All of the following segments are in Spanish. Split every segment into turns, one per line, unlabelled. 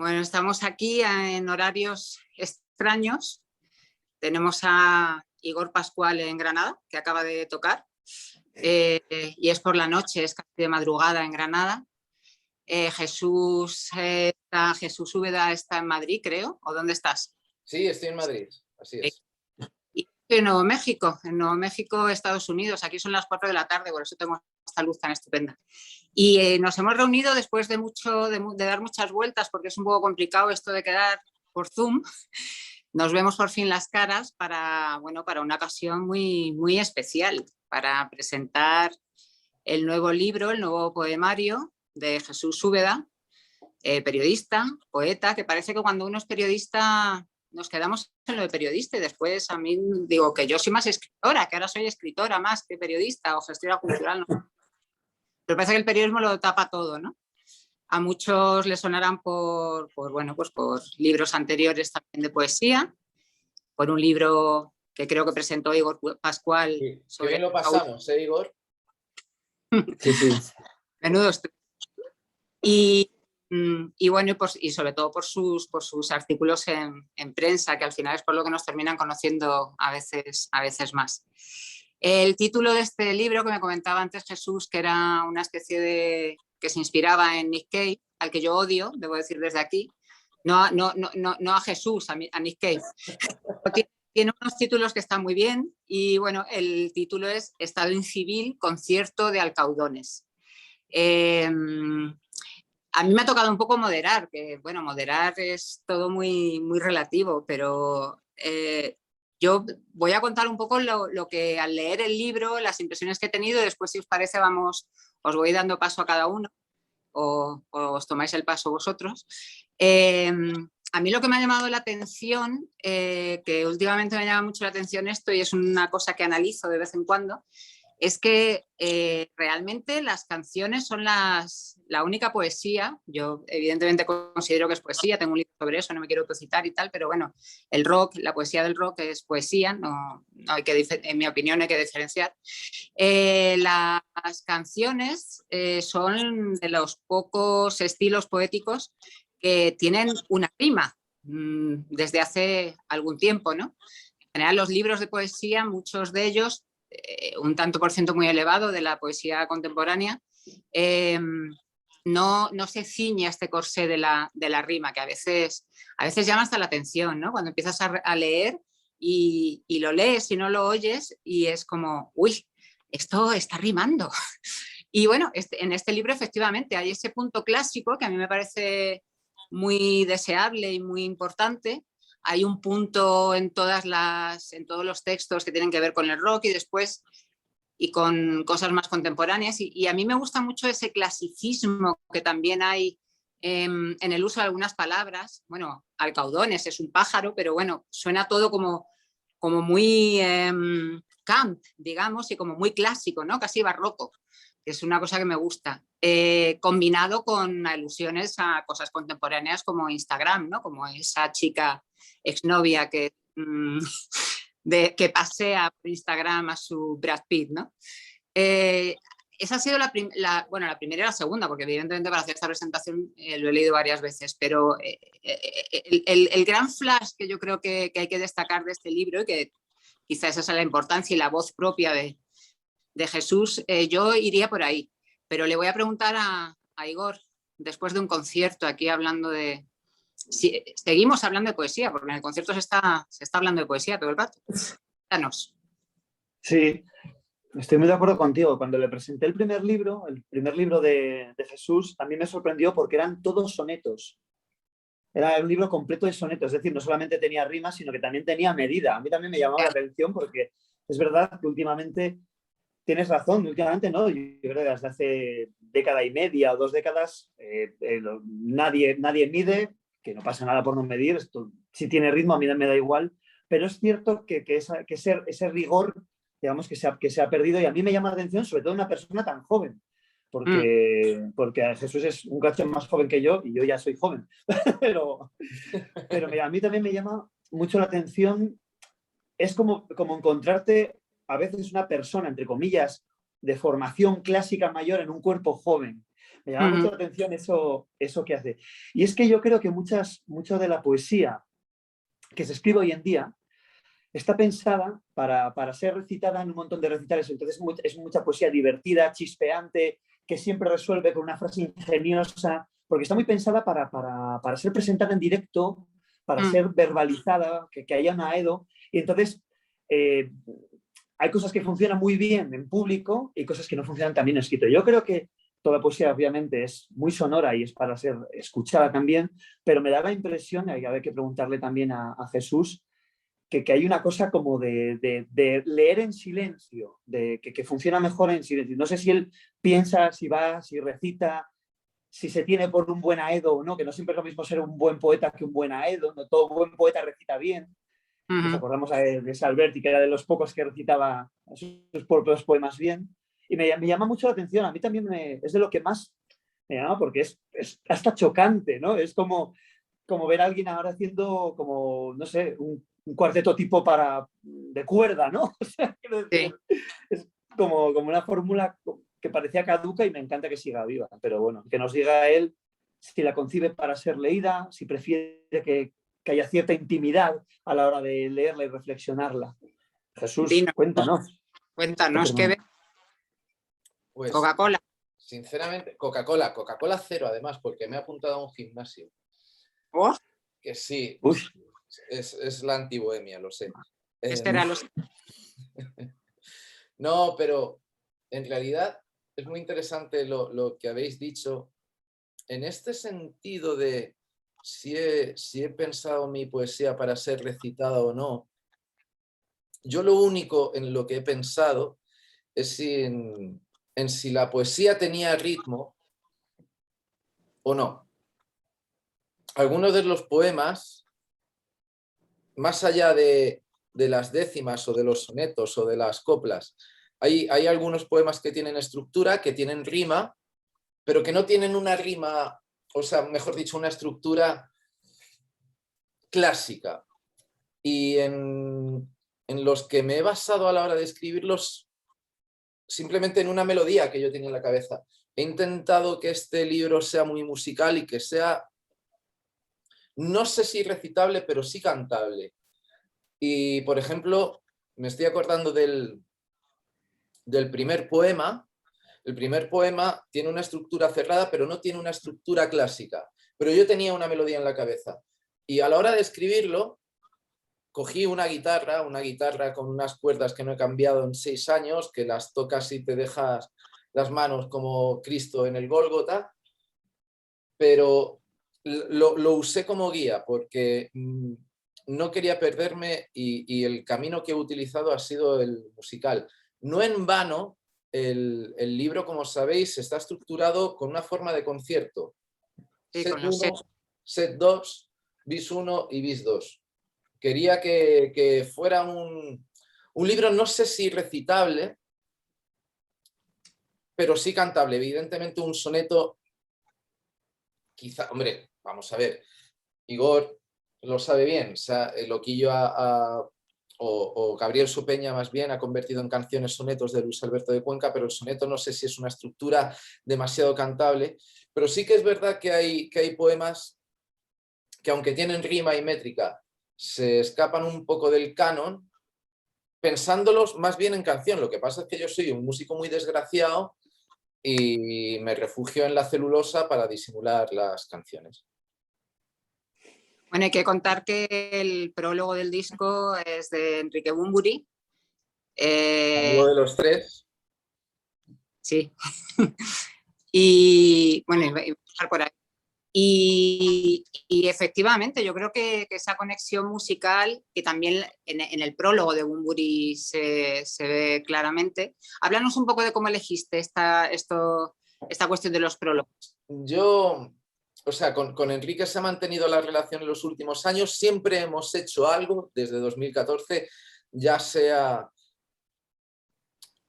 Bueno, estamos aquí en horarios extraños. Tenemos a Igor Pascual en Granada, que acaba de tocar, y es por la noche, es casi de madrugada en Granada. Jesús Úbeda está en Madrid, creo, ¿o dónde estás?
Sí, estoy en Madrid, así es.
Y en Nuevo México, Estados Unidos. Aquí son las 4 de la tarde, por eso tengo esta luz tan estupenda. Y nos hemos reunido después de dar muchas vueltas, porque es un poco complicado esto de quedar por Zoom. Nos vemos por fin las caras para una ocasión muy, muy especial, para presentar el nuevo libro, el nuevo poemario de Jesús Úbeda, periodista, poeta, que parece que cuando uno es periodista nos quedamos en lo de periodista y después a mí digo que yo soy más escritora, que ahora soy escritora más que periodista o gestora cultural. ¿No? Pero parece que el periodismo lo tapa todo, ¿no? A muchos les sonarán por libros anteriores también de poesía, por un libro que creo que presentó Igor Pascual.
Sí, sobre... Qué bien lo pasamos, Igor?
Sí, sí.
Menudo estudio. Y sobre todo por sus artículos en prensa, que al final es por lo que nos terminan conociendo a veces más. El título de este libro que me comentaba antes Jesús, que era una especie de... que se inspiraba en Nick Cave, al que yo odio, debo decir desde aquí, no a Jesús, a Nick Cave. Tiene unos títulos que están muy bien y bueno, el título es Estado incivil, concierto de alcaudones. A mí me ha tocado un poco moderar, que bueno, moderar es todo muy, muy relativo, pero yo voy a contar un poco lo que al leer el libro, las impresiones que he tenido, y después si os parece os voy dando paso a cada uno o os tomáis el paso vosotros. A mí lo que me ha llamado la atención, que últimamente me llama mucho la atención esto y es una cosa que analizo de vez en cuando, es que realmente las canciones son la única poesía. Yo evidentemente considero que es poesía, tengo un libro sobre eso, no me quiero citar y tal, pero bueno, el rock, la poesía del rock es poesía, no hay que, en mi opinión hay que diferenciar. Las canciones son de los pocos estilos poéticos que tienen una rima desde hace algún tiempo, ¿no? En general los libros de poesía, muchos de ellos, un tanto por ciento muy elevado de la poesía contemporánea, no se ciñe a este corsé de la rima, que a veces llama hasta la atención, ¿no? Cuando empiezas a leer y lo lees y no lo oyes y es como, uy, esto está rimando. Y bueno, en este libro efectivamente hay ese punto clásico que a mí me parece muy deseable y muy importante. Hay un punto en todos los textos que tienen que ver con el rock y después y con cosas más contemporáneas. Y a mí me gusta mucho ese clasicismo que también hay en el uso de algunas palabras. Bueno, alcaudones es un pájaro, pero bueno, suena todo como muy camp, digamos, y como muy clásico, ¿no? Casi barroco. Es una cosa que me gusta, combinado con alusiones a cosas contemporáneas como Instagram, ¿no? Como esa chica exnovia que pasea por Instagram a su Brad Pitt, ¿no? Esa ha sido la primera y la segunda, porque evidentemente para hacer esta presentación lo he leído varias veces, pero el gran flash que yo creo que hay que destacar de este libro, y que quizás esa es la importancia y la voz propia de Jesús, yo iría por ahí, pero le voy a preguntar a Igor, después de un concierto aquí hablando de... Si, seguimos hablando de poesía, porque en el concierto se está hablando de poesía todo el rato. Danos.
Sí, estoy muy de acuerdo contigo. Cuando le presenté el primer libro de Jesús, a mí me sorprendió porque eran todos sonetos. Era un libro completo de sonetos, es decir, no solamente tenía rimas, sino que también tenía medida. A mí también me llamó la atención porque es verdad que últimamente... Tienes razón, últimamente no, yo creo que desde hace década y media o 2 décadas nadie mide, que no pasa nada por no medir, esto si tiene ritmo a mí me da igual, pero es cierto que ese rigor, digamos, que se ha perdido y a mí me llama la atención, sobre todo una persona tan joven, porque Jesús es un cacho más joven que yo y yo ya soy joven, pero mira, a mí también me llama mucho la atención, es como encontrarte a veces una persona, entre comillas, de formación clásica mayor en un cuerpo joven. Me llama mucho la atención eso que hace. Y es que yo creo que mucho de la poesía que se escribe hoy en día está pensada para ser recitada en un montón de recitales. Entonces es mucha poesía divertida, chispeante, que siempre resuelve con una frase ingeniosa, porque está muy pensada para ser presentada en directo, para ser verbalizada, que haya una edo. Y entonces hay cosas que funcionan muy bien en público y cosas que no funcionan tan bien escrito. Yo creo que toda poesía obviamente es muy sonora y es para ser escuchada también, pero me da la impresión, y hay que preguntarle también a Jesús, que hay una cosa como de leer en silencio, que funciona mejor en silencio. No sé si él piensa, si va, si recita, si se tiene por un buen aedo o no, que no siempre es lo mismo ser un buen poeta que un buen aedo, no todo buen poeta recita bien. Nos acordamos de ese Alberti, que era de los pocos que recitaba sus propios poemas bien. Y me llama mucho la atención, a mí también es de lo que más me llama, porque es hasta chocante, ¿no? Es como ver a alguien ahora haciendo como, no sé, un cuarteto tipo de cuerda, ¿no? O sea, quiero decir, es como una fórmula que parecía caduca y me encanta que siga viva. Pero bueno, que nos diga él si la concibe para ser leída, si prefiere que haya cierta intimidad a la hora de leerla y reflexionarla. Jesús, cuéntanos.
Cuéntanos, ¿qué ves?
Pues,
Coca-Cola.
Sinceramente, Coca-Cola cero además, porque me he apuntado a un gimnasio.
¿Oh?
Que sí,
Uy.
es la antibohemia, lo sé.
Los...
No, pero en realidad es muy interesante lo que habéis dicho en este sentido de si he pensado mi poesía para ser recitada o no. Yo lo único en lo que he pensado es en si la poesía tenía ritmo o no. Algunos de los poemas, más allá de las décimas o de los sonetos o de las coplas, hay algunos poemas que tienen estructura, que tienen rima, pero que no tienen una rima, o sea, mejor dicho, una estructura clásica. Y en los que me he basado a la hora de escribirlos, simplemente en una melodía que yo tenía en la cabeza. He intentado que este libro sea muy musical y que sea, no sé si recitable, pero sí cantable. Y, por ejemplo, me estoy acordando del primer poema. El primer poema tiene una estructura cerrada, pero no tiene una estructura clásica. Pero yo tenía una melodía en la cabeza. Y a la hora de escribirlo, cogí una guitarra con unas cuerdas que no he cambiado en 6 años, que las tocas y te dejas las manos como Cristo en el Gólgota, pero lo usé como guía porque no quería perderme y el camino que he utilizado ha sido el musical. No en vano, el libro, como sabéis, está estructurado con una forma de concierto.
Sí,
Set
con los
1, set 2, bis 1 y bis 2. Quería que fuera un libro, no sé si recitable, pero sí cantable. Evidentemente un soneto, quizá, hombre, vamos a ver, Igor lo sabe bien, o sea, el Loquillo o Gabriel Supeña más bien ha convertido en canciones sonetos de Luis Alberto de Cuenca, pero el soneto no sé si es una estructura demasiado cantable, pero sí que es verdad que hay poemas que aunque tienen rima y métrica, se escapan un poco del canon, pensándolos más bien en canción. Lo que pasa es que yo soy un músico muy desgraciado y me refugio en la celulosa para disimular las canciones.
Bueno, hay que contar que el prólogo del disco es de Enrique Bunbury.
Amigo de los tres.
Sí. Y bueno, iba a empezar por ahí. Y efectivamente, yo creo que esa conexión musical, que también en el prólogo de Bunbury se ve claramente. Háblanos un poco de cómo elegiste esta cuestión de los prólogos.
Yo, o sea, con Enrique se ha mantenido la relación en los últimos años. Siempre hemos hecho algo desde 2014, ya sea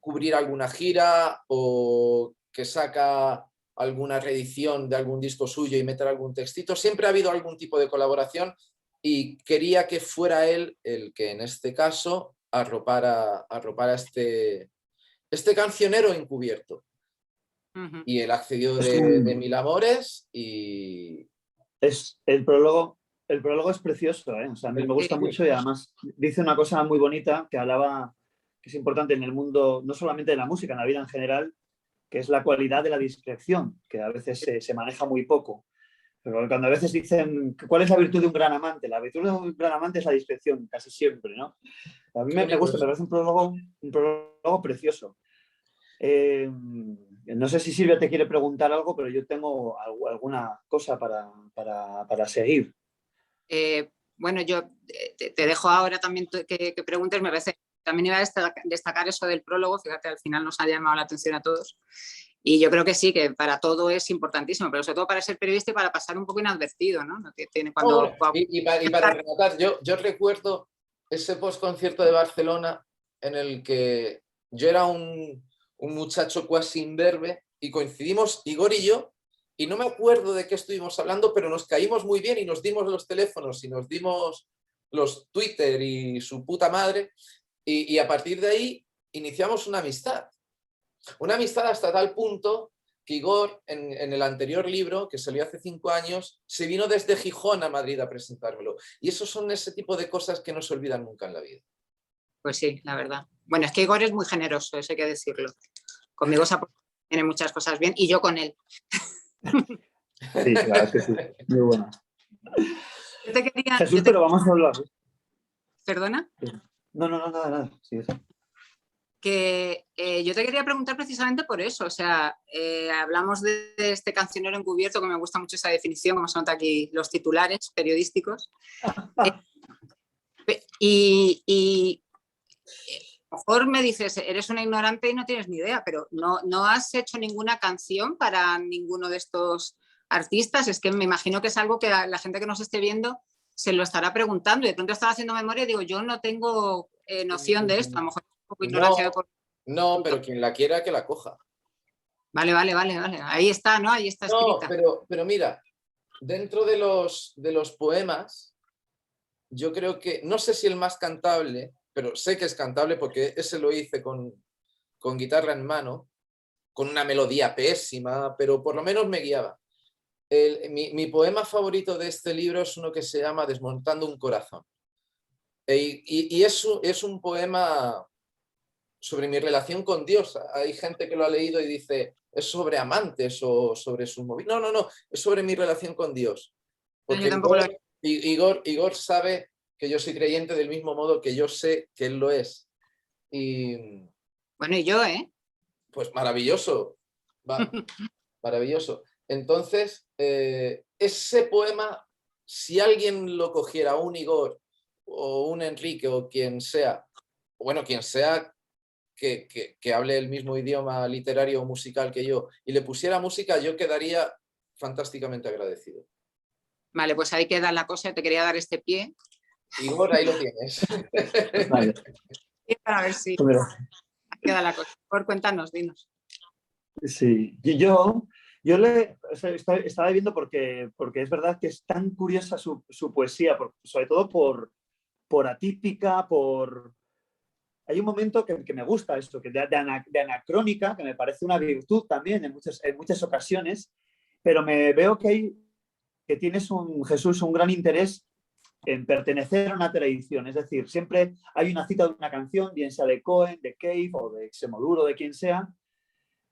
cubrir alguna gira o que saca alguna reedición de algún disco suyo y meter algún textito. Siempre ha habido algún tipo de colaboración y quería que fuera él el que en este caso arropara este cancionero encubierto.
Ujú.
Y él accedió
Es
de
un-
mil amores y...
Es el prólogo es precioso, ¿eh? O sea, a mí me
Sí,
gusta mucho y además dice una cosa muy bonita que hablaba, que es importante en el mundo, no solamente de la música, en la vida en general, que es la cualidad de la discreción, que a veces se maneja muy poco. Pero cuando a veces dicen, ¿cuál es la virtud de un gran amante? La virtud de un gran amante es la discreción, casi siempre, ¿no? A mí
Qué
me
bonito
gusta, me
eso.
parece un prólogo precioso. No sé si Silvia te quiere preguntar algo, pero yo tengo alguna cosa para seguir.
Bueno, yo te dejo ahora también que preguntes, me parece, también iba a destacar eso del prólogo, fíjate, al final nos ha llamado la atención a todos. Y yo creo que sí, que para todo es importantísimo, pero sobre todo para ser periodista y para pasar un poco inadvertido, ¿no? Tiene
No,
cuando,
bueno, y para rematar, yo recuerdo ese postconcierto de Barcelona en el que yo era un muchacho cuasi imberbe y coincidimos Igor y yo, y no me acuerdo de qué estuvimos hablando, pero nos caímos muy bien y nos dimos los teléfonos y nos dimos los Twitter y su puta madre, y a partir de ahí iniciamos una amistad. Una amistad hasta tal punto que Igor, en el anterior libro, que salió hace 5 años, se vino desde Gijón a Madrid a presentármelo. Y esos son ese tipo de cosas que no se olvidan nunca en la vida.
pues sí, la verdad. Bueno, es que Igor es muy generoso, eso hay que decirlo. Conmigo se tiene muchas cosas bien y yo con él.
Sí, la verdad es que sí. Muy bueno.
Yo te quería,
Jesús, pero vamos a hablar.
perdona,
No, nada. Sí, sí.
que yo te quería preguntar precisamente por eso, o sea, hablamos de este cancionero encubierto, que me gusta mucho esa definición, como se nota aquí los titulares periodísticos, y a lo mejor me dices, eres una ignorante y no tienes ni idea, pero no has hecho ninguna canción para ninguno de estos artistas. Es que me imagino que es algo que la gente que nos esté viendo se lo estará preguntando. Y de pronto estaba haciendo memoria y digo, yo no tengo noción de esto. A lo mejor es un poco ignorancia de
No,
por...
no, pero quien la quiera que la coja.
Vale. Ahí está, ¿no? Ahí está
No,
escrita.
pero mira, dentro de los poemas, yo creo que, no sé si el más cantable, pero sé que es cantable porque ese lo hice con guitarra en mano, con una melodía pésima, pero por lo menos me guiaba. Mi poema favorito de este libro es uno que se llama Desmontando un corazón. Y es un poema sobre mi relación con Dios. Hay gente que lo ha leído y dice, es sobre amantes o sobre su móvil. No, es sobre mi relación con Dios.
No, yo
Porque
tampoco lo...
Igor sabe que yo soy creyente del mismo modo que yo sé que él lo es. Y
Bueno, y yo, ¿eh?
pues maravilloso, maravilloso. Entonces, ese poema, si alguien lo cogiera, un Igor o un Enrique o quien sea, bueno, quien sea que hable el mismo idioma literario o musical que yo y le pusiera música, yo quedaría fantásticamente agradecido.
Vale, pues ahí queda la cosa. Te quería dar este pie
Igor, ahí lo tienes.
Vale.
para ver si
Mira,
queda la cosa. Por cuéntanos, dinos.
sí. O sea, estaba viendo porque es verdad que es tan curiosa su poesía, sobre todo por atípica, Hay un momento que me gusta esto, que de anacrónica, que me parece una virtud también en muchas ocasiones, pero me veo que tienes Jesús, un gran interés en pertenecer a una tradición. Es decir, siempre hay una cita de una canción, bien sea de Cohen, de Cave o de Extremoduro, de quien sea,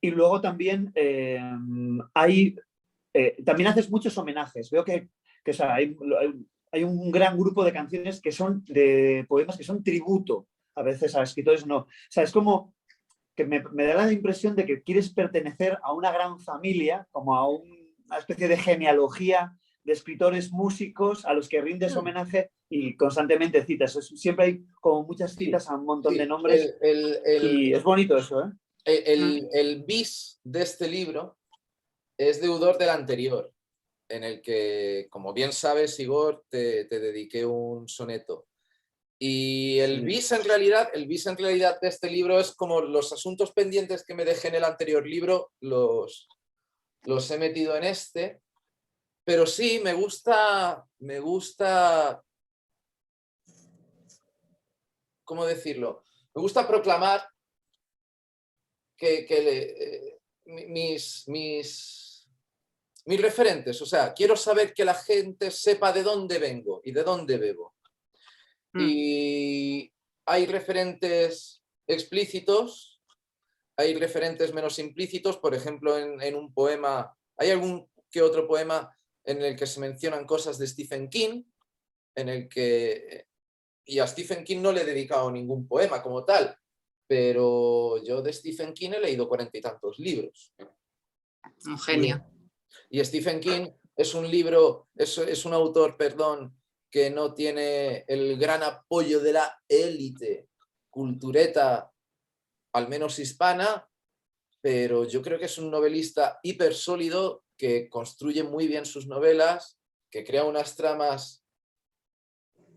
y luego también también haces muchos homenajes. Veo o sea, hay un gran grupo de canciones que son de poemas que son tributo a veces a escritores, no. O sea, es como que me da la impresión de que quieres pertenecer a una gran familia, como a una especie de genealogía de escritores músicos a los que rindes homenaje y constantemente citas. Siempre hay como muchas
Sí,
citas a un montón de
sí.
nombres y es bonito eso, ¿eh?
El bis de este libro es deudor del anterior, en el que, como bien sabes, Igor, te dediqué un soneto. Y
Sí.
el bis en realidad de este libro es como los asuntos pendientes que me dejé en el anterior libro, los he metido en este. Pero sí, me gusta, ¿cómo decirlo? Me gusta proclamar que mis referentes. O sea, quiero saber que la gente sepa de dónde vengo y de dónde bebo. Y hay referentes explícitos, hay referentes menos implícitos. Por ejemplo, en un poema, hay algún que otro poema en el que se mencionan cosas de Stephen King, en el que... Y a Stephen King no le he dedicado ningún poema como tal, pero yo de Stephen King he leído 40 y tantos libros.
Un genio.
Y Stephen King es un autor, perdón, que no tiene el gran apoyo de la élite cultureta, al menos hispana, pero yo creo que es un novelista hiper sólido que construye muy bien sus novelas, que crea unas tramas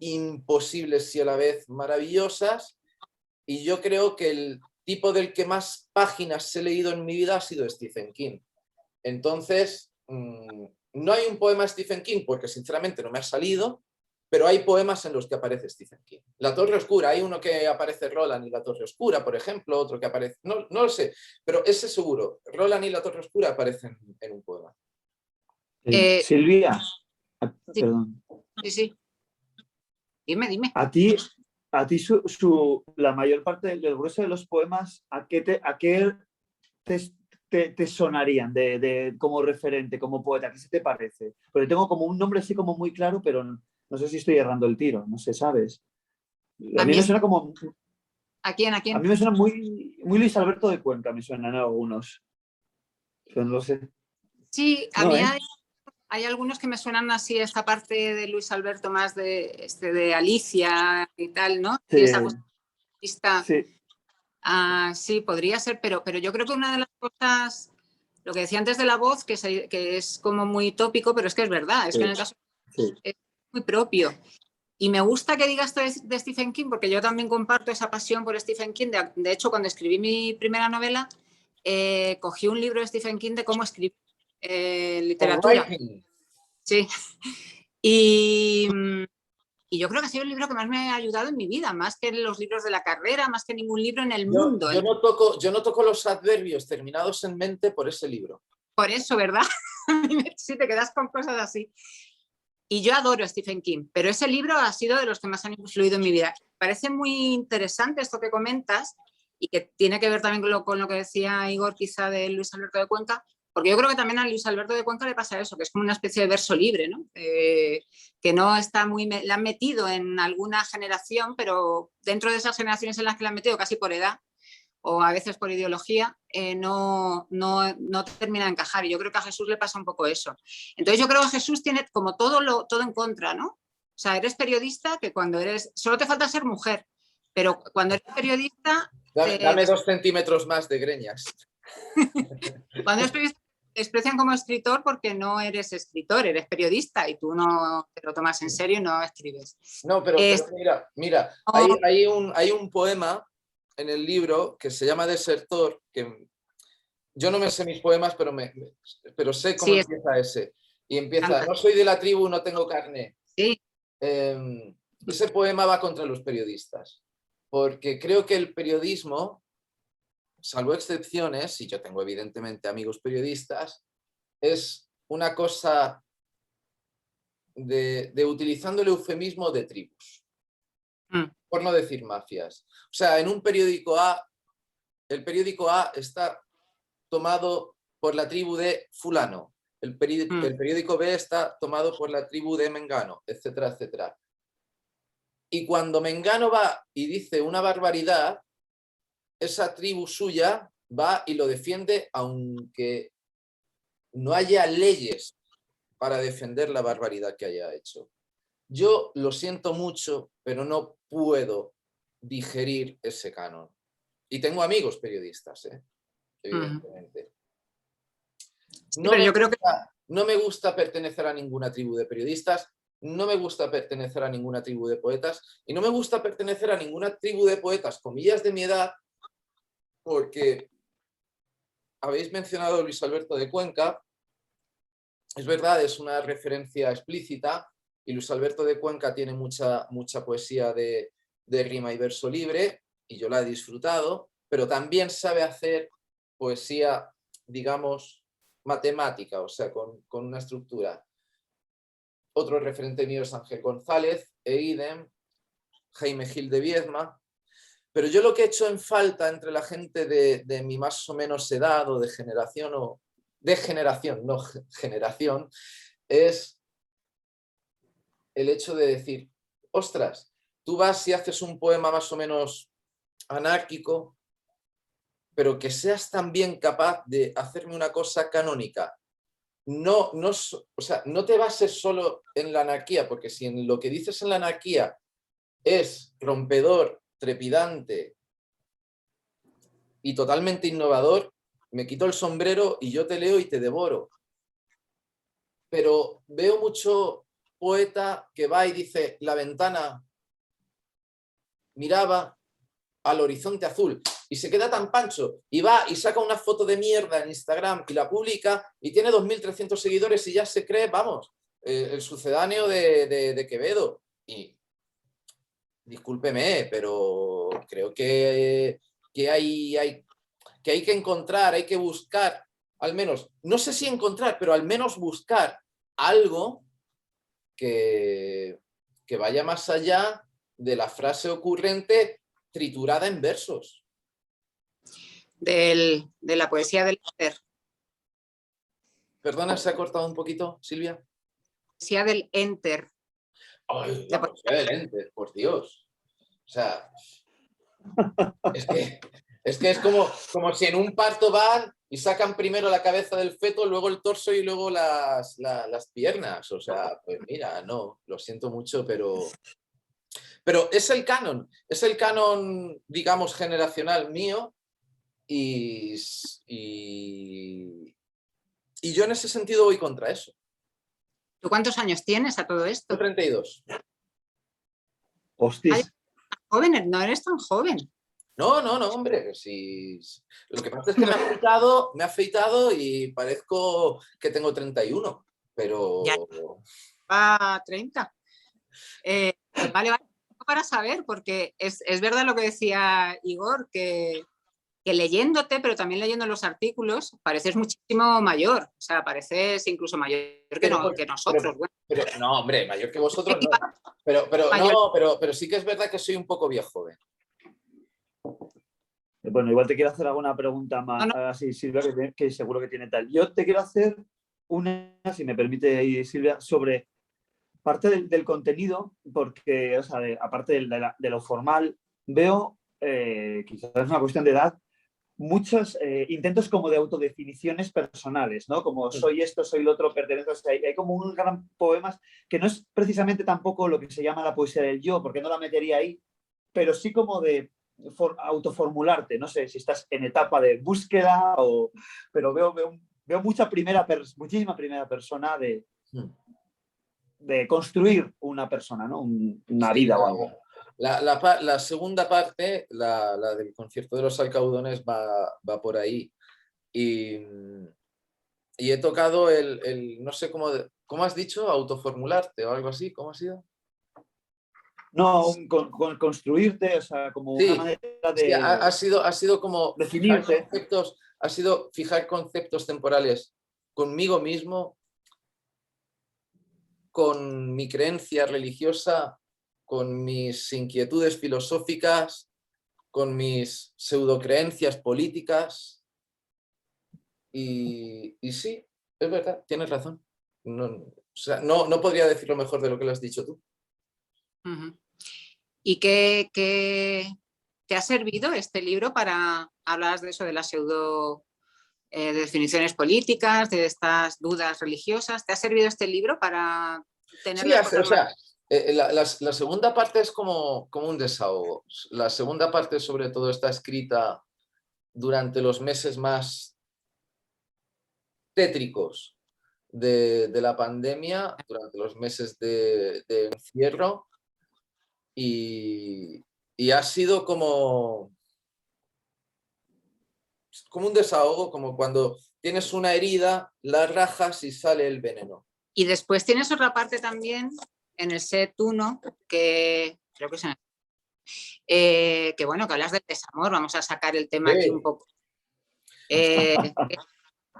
imposibles y a la vez maravillosas, y yo creo que el tipo del que más páginas he leído en mi vida ha sido Stephen King. Entonces, no hay un poema de Stephen King porque sinceramente no me ha salido, pero hay poemas en los que aparece Stephen King. La Torre Oscura, hay uno que aparece Roland y la Torre Oscura, por ejemplo, otro que aparece... No lo sé, pero ese seguro, Roland y la Torre Oscura aparecen en un poema.
Silvia,
Sí.
perdón.
Sí. Dime.
A ti la mayor parte del grueso de los poemas, ¿a qué te sonarían como referente, como poeta? ¿Qué se te parece? Porque tengo como un nombre así como muy claro, pero no sé si estoy errando el tiro, no sé, ¿sabes? A mí me suena como...
¿A quién?
A mí me suena muy Luis Alberto de Cuenca, me suenan algunos. Pero no lo sé.
Sí, a
No,
mí hay algunos que me suenan así, esta parte de Luis Alberto más de Alicia y tal, ¿no?
Sí,
Y esa cosa artista.
sí.
Sí, podría ser, pero yo creo que una de las cosas, lo que decía antes de la voz, que es como muy tópico, pero es que es verdad, es que en el caso es muy propio. Y me gusta que digas esto de Stephen King, porque yo también comparto esa pasión por Stephen King. De hecho, cuando escribí mi primera novela, cogí un libro de Stephen King de cómo escribir literatura. Sí. Y yo creo que ha sido el libro que más me ha ayudado en mi vida, más que los libros de la carrera, más que ningún libro en el mundo.
Yo no toco los adverbios terminados en mente por ese libro.
Por eso, ¿verdad? Sí, te quedas con cosas así. Y yo adoro a Stephen King, pero ese libro ha sido de los que más han influido en mi vida. Parece muy interesante esto que comentas y que tiene que ver también con lo que decía Igor quizá de Luis Alberto de Cuenca, porque yo creo que también a Luis Alberto de Cuenca le pasa eso, que es como una especie de verso libre, ¿no? Que no está la han metido en alguna generación, pero dentro de esas generaciones en las que la han metido, casi por edad o a veces por ideología, no termina de encajar. Y yo creo que a Jesús le pasa un poco eso. Entonces yo creo que Jesús tiene como todo en contra, ¿no? O sea, eres periodista, que cuando eres... Solo te falta ser mujer, pero cuando eres periodista...
Dame 2 centímetros más de greñas.
Cuando eres periodista, te desprecian como escritor porque no eres escritor, eres periodista y tú no te lo tomas en serio y no escribes.
No, pero mira, hay un poema en el libro que se llama Desertor, que yo no me sé mis poemas, pero sé cómo empieza ese. Y empieza, no soy de la tribu, no tengo carne.
Sí.
Ese poema va contra los periodistas, porque creo que el periodismo, salvo excepciones, y yo tengo evidentemente amigos periodistas, es una cosa de utilizando el eufemismo de tribus. Por no decir mafias. O sea, en un periódico A, el periódico A está tomado por la tribu de fulano, el periódico B está tomado por la tribu de Mengano, etcétera, etcétera. Y cuando Mengano va y dice una barbaridad, esa tribu suya va y lo defiende aunque no haya leyes para defender la barbaridad que haya hecho. Yo lo siento mucho, pero no puedo digerir ese canon. Y tengo amigos periodistas, evidentemente. No me gusta pertenecer a ninguna tribu de periodistas, no me gusta pertenecer a ninguna tribu de poetas y no me gusta pertenecer a ninguna tribu de poetas, comillas, de mi edad, porque habéis mencionado a Luis Alberto de Cuenca. Es verdad, es una referencia explícita y Luis Alberto de Cuenca tiene mucha poesía de rima y verso libre y yo la he disfrutado, pero también sabe hacer poesía digamos, matemática, o sea, con una estructura. Otro referente mío es Ángel González, e idem, Jaime Gil de Viedma. Pero yo lo que he hecho en falta entre la gente de mi más o menos edad o de generación, no generación, es el hecho de decir, ostras, tú vas y haces un poema más o menos anárquico, pero que seas también capaz de hacerme una cosa canónica. O sea, no te bases solo en la anarquía, porque si en lo que dices en la anarquía es rompedor, trepidante y totalmente innovador, me quito el sombrero y yo te leo y te devoro. Pero veo mucho poeta que va y dice, la ventana miraba al horizonte azul y se queda tan pancho y va y saca una foto de mierda en Instagram y la publica y tiene 2.300 seguidores y ya se cree, vamos, el sucedáneo de Quevedo. Y discúlpeme, pero creo que hay que encontrar, hay que buscar, al menos, no sé si encontrar, pero al menos buscar algo que vaya más allá de la frase ocurrente triturada en versos.
De la poesía del enter.
Perdona, ¿se ha cortado un poquito, Silvia?
Poesía del enter.
Ay, la poesía del enter, por Dios. O sea, es que es como si en un parto van y sacan primero la cabeza del feto, luego el torso y luego las piernas. O sea, pues mira, no, lo siento mucho, pero es el canon, digamos, generacional mío y yo en ese sentido voy contra eso.
¿Tú cuántos años tienes a todo esto?
32.
Hostia.
Joven, no eres tan joven.
No, hombre. Sí. Lo que pasa es que me he afeitado y parezco que tengo 31, pero...
Ya va 30. Vale, para saber, porque es verdad lo que decía Igor, que leyéndote, pero también leyendo los artículos, pareces muchísimo mayor. O sea, pareces incluso mayor que nosotros.
Pero, no, hombre, mayor que vosotros no. Pero sí que es verdad que soy un poco viejo.
Bueno, igual te quiero hacer alguna pregunta más, así, Silvia, que seguro que tiene tal. Yo te quiero hacer una, si me permite, Silvia, sobre parte del contenido, porque, o sea, aparte de lo formal, veo, quizás es una cuestión de edad, muchos intentos como de autodefiniciones personales, ¿no? Como soy esto, soy lo otro, pertenezco. O sea, hay como unos gran poemas que no es precisamente tampoco lo que se llama la poesía del yo, porque no la metería ahí, pero sí como de autoformularte. No sé si estás en etapa de búsqueda, pero veo muchísima primera persona de construir una persona, ¿no? Una vida o algo.
La segunda parte, la del concierto de los alcaudones, va por ahí. Y he tocado no sé cómo has dicho, autoformularte o algo así, ¿cómo ha sido?
No, con construirte, o sea, como una manera de...
Sí, ha sido como
definirte.
fijar conceptos temporales conmigo mismo, con mi creencia religiosa, con mis inquietudes filosóficas, con mis pseudocreencias políticas. Y sí, es verdad, tienes razón. No podría decirlo mejor de lo que lo has dicho tú.
Uh-huh. ¿Y qué te ha servido este libro para hablar de eso, de las pseudo definiciones políticas, de estas dudas religiosas? ¿Te ha servido este libro para tener las cosas más?
La segunda parte es como un desahogo. La segunda parte, sobre todo, está escrita durante los meses más tétricos de la pandemia, durante los meses de encierro, y ha sido como un desahogo, como cuando tienes una herida, la rajas y sale el veneno.
Y después tienes otra parte también en el set 1, que creo que es que bueno, que hablas del desamor. Vamos a sacar el tema aquí un poco.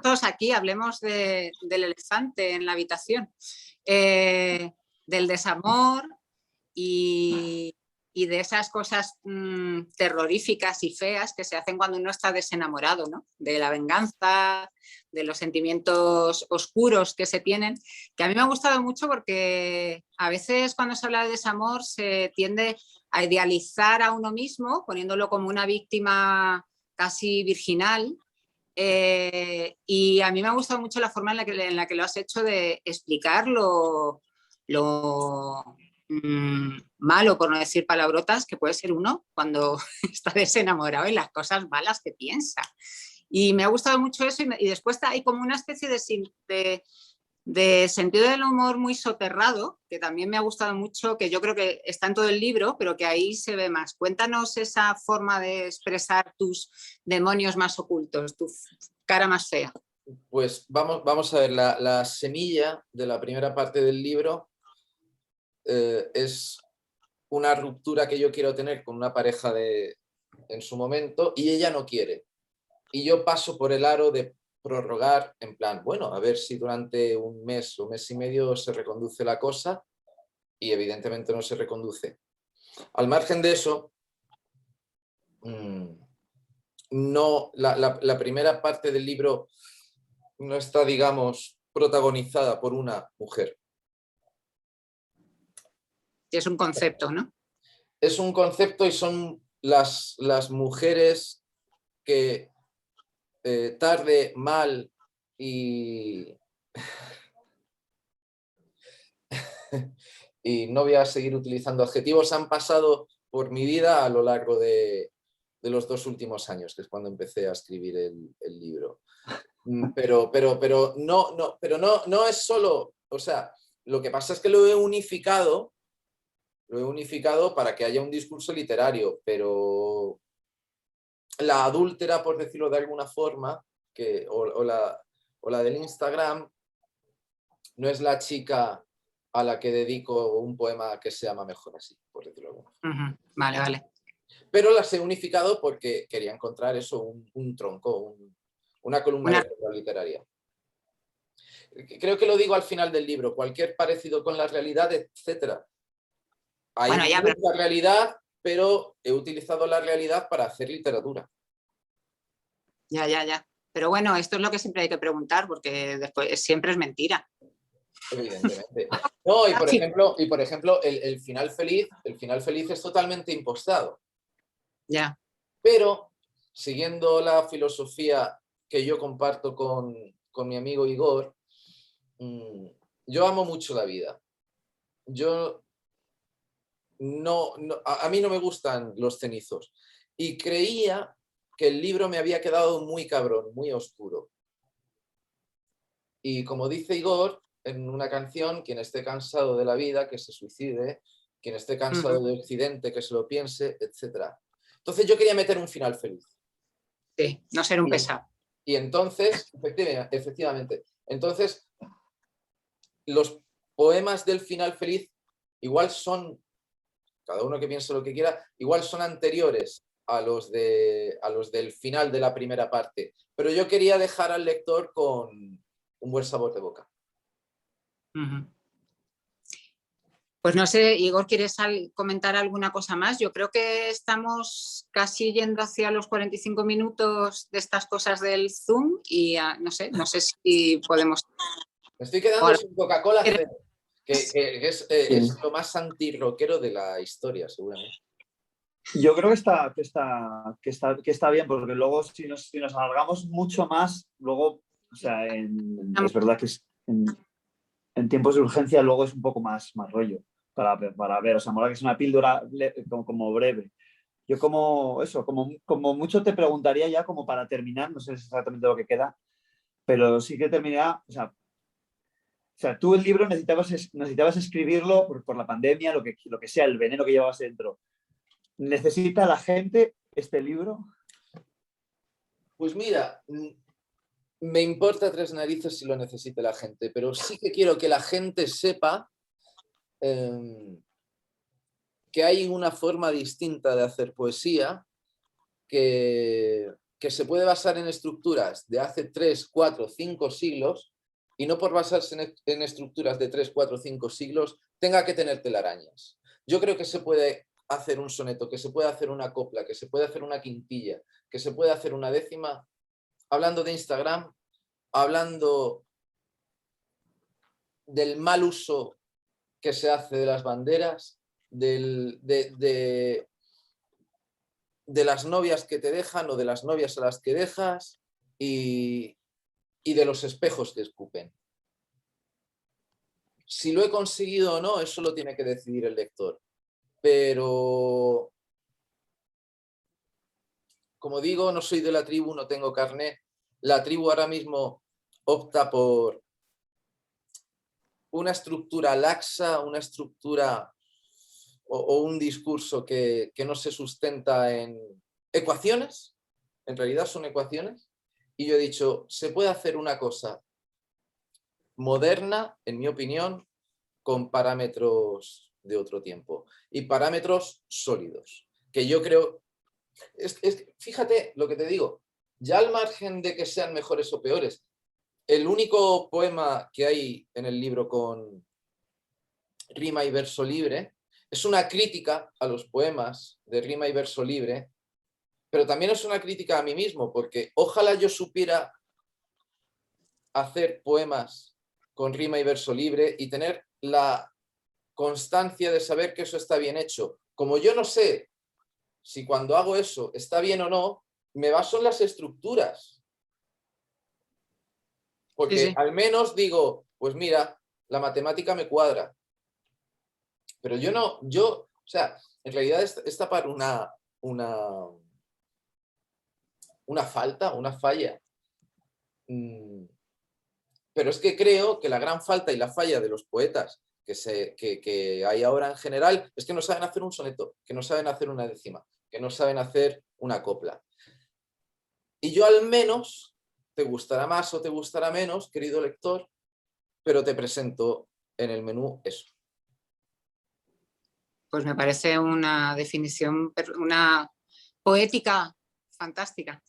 todos aquí hablemos del elefante en la habitación, del desamor y de esas cosas terroríficas y feas que se hacen cuando uno está desenamorado, ¿no? De la venganza, de los sentimientos oscuros que se tienen, que a mí me ha gustado mucho porque a veces cuando se habla de desamor se tiende a idealizar a uno mismo, poniéndolo como una víctima casi virginal. Y a mí me ha gustado mucho la forma en la que lo has hecho de explicar lo malo, por no decir palabrotas, que puede ser uno cuando está desenamorado y las cosas malas que piensa. Y me ha gustado mucho eso y después hay como una especie de sentido del humor muy soterrado, que también me ha gustado mucho, que yo creo que está en todo el libro, pero que ahí se ve más. Cuéntanos esa forma de expresar tus demonios más ocultos, tu cara más fea.
Pues vamos a ver, la semilla de la primera parte del libro es una ruptura que yo quiero tener con una pareja en su momento y ella no quiere. Y yo paso por el aro de prorrogar en plan, bueno, a ver si durante un mes o mes y medio se reconduce la cosa y evidentemente no se reconduce. Al margen de eso, no, la primera parte del libro no está, digamos, protagonizada por una mujer.
Es un concepto, ¿no?
Es un concepto y son las mujeres que tarde, mal y y no voy a seguir utilizando adjetivos, han pasado por mi vida a lo largo de los 2 últimos años, que es cuando empecé a escribir el libro. Pero no es solo, o sea, lo que pasa es que lo he unificado para que haya un discurso literario, pero la adúltera, por decirlo de alguna forma, o la del Instagram, no es la chica a la que dedico un poema que se llama Mejor así, por decirlo de alguna forma.
Vale, vale.
Pero las he unificado porque quería encontrar eso, un tronco, una columna vertebral literaria. Creo que lo digo al final del libro, cualquier parecido con la realidad, etcétera. Hay mucha realidad, pero he utilizado la realidad para hacer literatura.
Ya. Pero bueno, esto es lo que siempre hay que preguntar, porque después siempre es mentira.
Evidentemente. No, y por ejemplo, el final feliz es totalmente impostado.
Ya.
Pero, siguiendo la filosofía que yo comparto con mi amigo Igor, yo amo mucho la vida. A mí no me gustan los cenizos. Y creía que el libro me había quedado muy cabrón, muy oscuro. Y como dice Igor en una canción, quien esté cansado de la vida, que se suicide, quien esté cansado de Occidente, que se lo piense, etc. Entonces yo quería meter un final feliz.
Sí, no ser un pesado.
Y entonces, efectivamente, entonces los poemas del final feliz igual son, cada uno que piense lo que quiera, igual son anteriores a los del final de la primera parte, pero yo quería dejar al lector con un buen sabor de boca.
Pues no sé, Igor, ¿quieres comentar alguna cosa más? Yo creo que estamos casi yendo hacia los 45 minutos de estas cosas del Zoom y no sé si podemos...
Me estoy quedando sin Coca-Cola Cero, que es lo más antirroquero de la historia, seguramente.
Yo creo que está bien, porque luego si nos alargamos mucho más, luego, o sea, es verdad que en tiempos de urgencia luego es un poco más rollo para ver, o sea, mola que es una píldora como breve. Yo como mucho te preguntaría ya como para terminar, no sé exactamente lo que queda, pero sí que terminaría, o sea, tú el libro necesitabas escribirlo por la pandemia, lo que sea, el veneno que llevabas dentro. ¿Necesita la gente este libro?
Pues mira, me importa 3 narices si lo necesita la gente, pero sí que quiero que la gente sepa que hay una forma distinta de hacer poesía que que se puede basar en estructuras de hace 3, 4, 5 siglos y no por basarse en estructuras de 3, 4, 5 siglos tenga que tener telarañas. Yo creo que se puede hacer un soneto, que se puede hacer una copla, que se puede hacer una quintilla, que se puede hacer una décima, hablando de Instagram, hablando del mal uso que se hace de las banderas, de las novias que te dejan o de las novias a las que dejas y de los espejos que escupen. Si lo he conseguido o no, eso lo tiene que decidir el lector. Pero, como digo, no soy de la tribu, no tengo carné. La tribu ahora mismo opta por una estructura laxa, una estructura o un discurso que no se sustenta en ecuaciones, en realidad son ecuaciones, y yo he dicho, se puede hacer una cosa moderna, en mi opinión, con parámetros de otro tiempo y parámetros sólidos, que yo creo, fíjate lo que te digo, ya al margen de que sean mejores o peores, el único poema que hay en el libro con rima y verso libre es una crítica a los poemas de rima y verso libre, pero también es una crítica a mí mismo, porque ojalá yo supiera hacer poemas con rima y verso libre y tener la constancia de saber que eso está bien hecho. Como yo no sé si cuando hago eso está bien o no, me baso en las estructuras. Porque
Sí, sí.
al menos digo, pues mira, la matemática me cuadra. Pero yo no, o sea, en realidad es tapar una falta, una falla. Pero es que creo que la gran falta y la falla de los poetas que hay ahora en general es que no saben hacer un soneto, que no saben hacer una décima, que no saben hacer una copla. Y yo al menos, te gustará más o te gustará menos, querido lector, pero te presento en el menú eso.
Pues me parece una definición, una poética fantástica.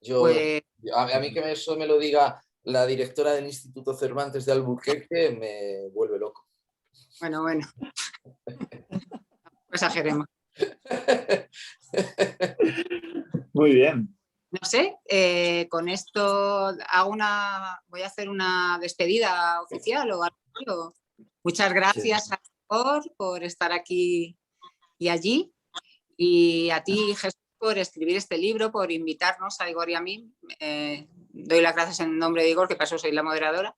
Pues,
A mí que eso me lo diga la directora del Instituto Cervantes de Albuquerque me vuelve loco.
bueno, exageremos.
Muy bien.
No sé, con esto voy a hacer una despedida oficial o algo. Muchas gracias
Sí.
por estar aquí y allí. Y a ti, Jesús, por escribir este libro, por invitarnos a Igor y a mí. Doy las gracias en nombre de Igor, que para eso soy la moderadora.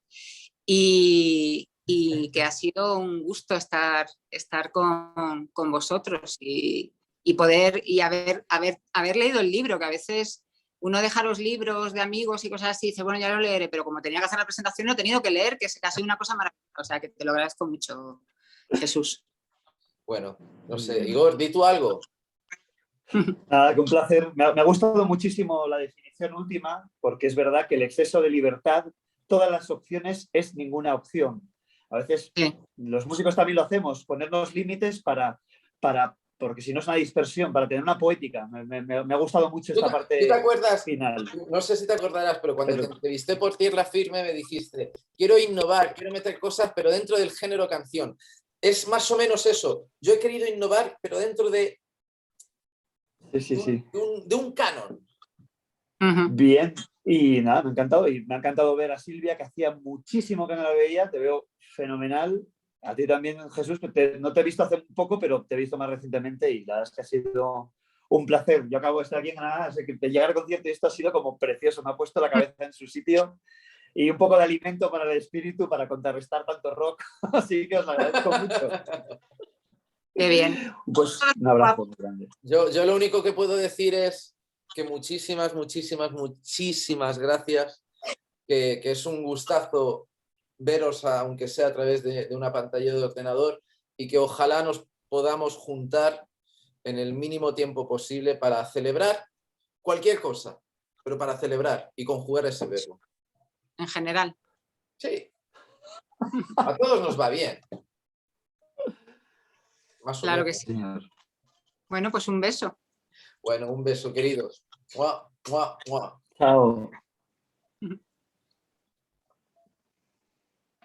Y que ha sido un gusto estar con vosotros y poder haber leído el libro, que a veces uno deja los libros de amigos y cosas así y dice, bueno, ya lo leeré, pero como tenía que hacer la presentación, lo he tenido que leer, que ha sido una cosa maravillosa. O sea, que te lo agradezco mucho, Jesús.
Bueno, no sé, Igor, di tú algo.
Nada, que un placer. Me ha gustado muchísimo la definición última, porque es verdad que el exceso de libertad, todas las opciones es ninguna opción. A veces
Sí.
los músicos también lo hacemos, ponernos límites porque si no es una dispersión, para tener una poética. Me ha gustado mucho esta parte
¿Tú te acuerdas?
final.
No sé si te acordarás, pero cuando te entrevisté por Tierra Firme me dijiste, quiero innovar, quiero meter cosas, pero dentro del género canción. Es más o menos eso. Yo he querido innovar, pero dentro de un canon.
Bien, y nada, me ha encantado. Y me ha encantado ver a Silvia, que hacía muchísimo que no la veía. Te veo fenomenal. A ti también, Jesús, que no te he visto hace un poco, pero te he visto más recientemente y la verdad es que ha sido un placer. Yo acabo de estar aquí en Granada, así que llegar al concierto y esto ha sido como precioso. Me ha puesto la cabeza en su sitio y un poco de alimento para el espíritu, para contrarrestar tanto rock. Así que os lo agradezco mucho.
Qué bien.
Pues un abrazo muy grande.
Yo lo único que puedo decir es que muchísimas gracias, que es un gustazo veros, aunque sea a través de una pantalla de ordenador, y que ojalá nos podamos juntar en el mínimo tiempo posible para celebrar cualquier cosa, pero para celebrar y conjugar ese verbo.
En general.
Sí. A todos nos va bien. Más o
Claro
menos.
que sí. Bueno, pues un beso.
Bueno, un beso, queridos. Mua, mua, mua.
Chao.